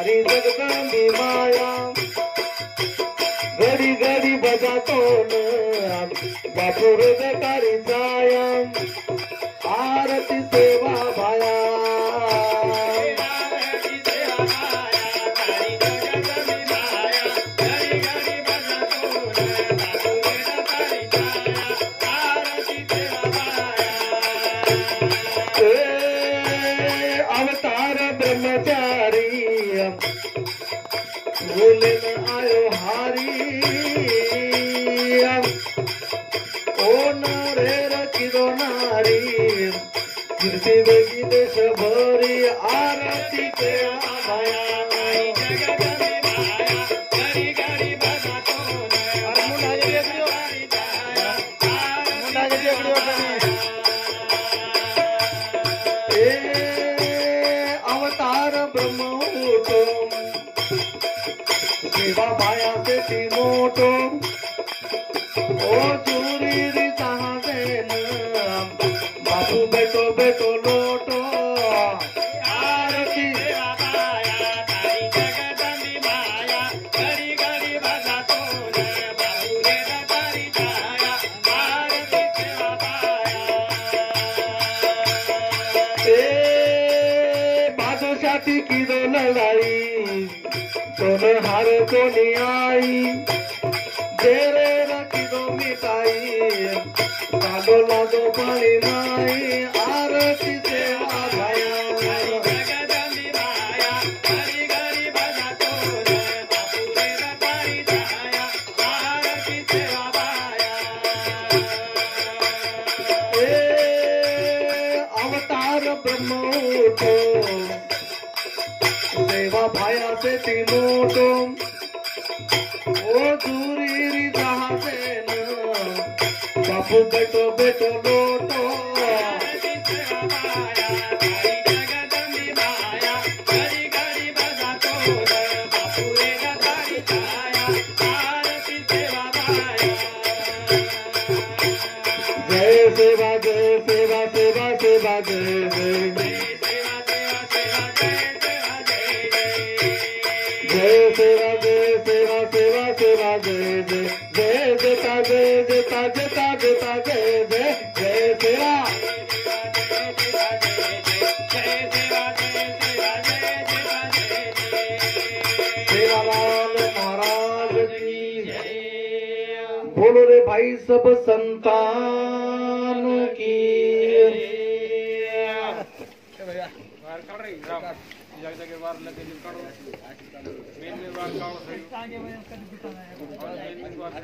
तारी जगदंबी माया घडी घडी बजातो बापू तारी जाया आरती सेवा भाया अवतार ब्रह्मचारी बोले न आयो हारी ओ नारे रखिदो नारी कीर्ति वेगी देश भरी आरती सेवा भाया अवतार ब्रह्म होतो सेवा भाया से ती मोटो ओ चूरी री तहासेन बापू बेटो बेटो लोटो आरती बादशाही की दो लड़ाई दोनों हार को नहीं आई तेरे रखी दो मिठाई लागो लागो पानी नाई आरती सेवा भाया अवतार ब्रह्म उठो सेवा भाया से ती मोटो ओ दूरी री जहाँ से न बापू बेटो बेटो लोटो जय सेवा जय सेवा सेवा सेवा जय जय जय सेवा जय सेवा सेवा सेवा जय जय जय जता जय जता जता जता जय जय जय सेवा सेवालाल महाराज की बोलो रे भाई सब संतान की जगह बार लगे जो काढो मेन में बार काढो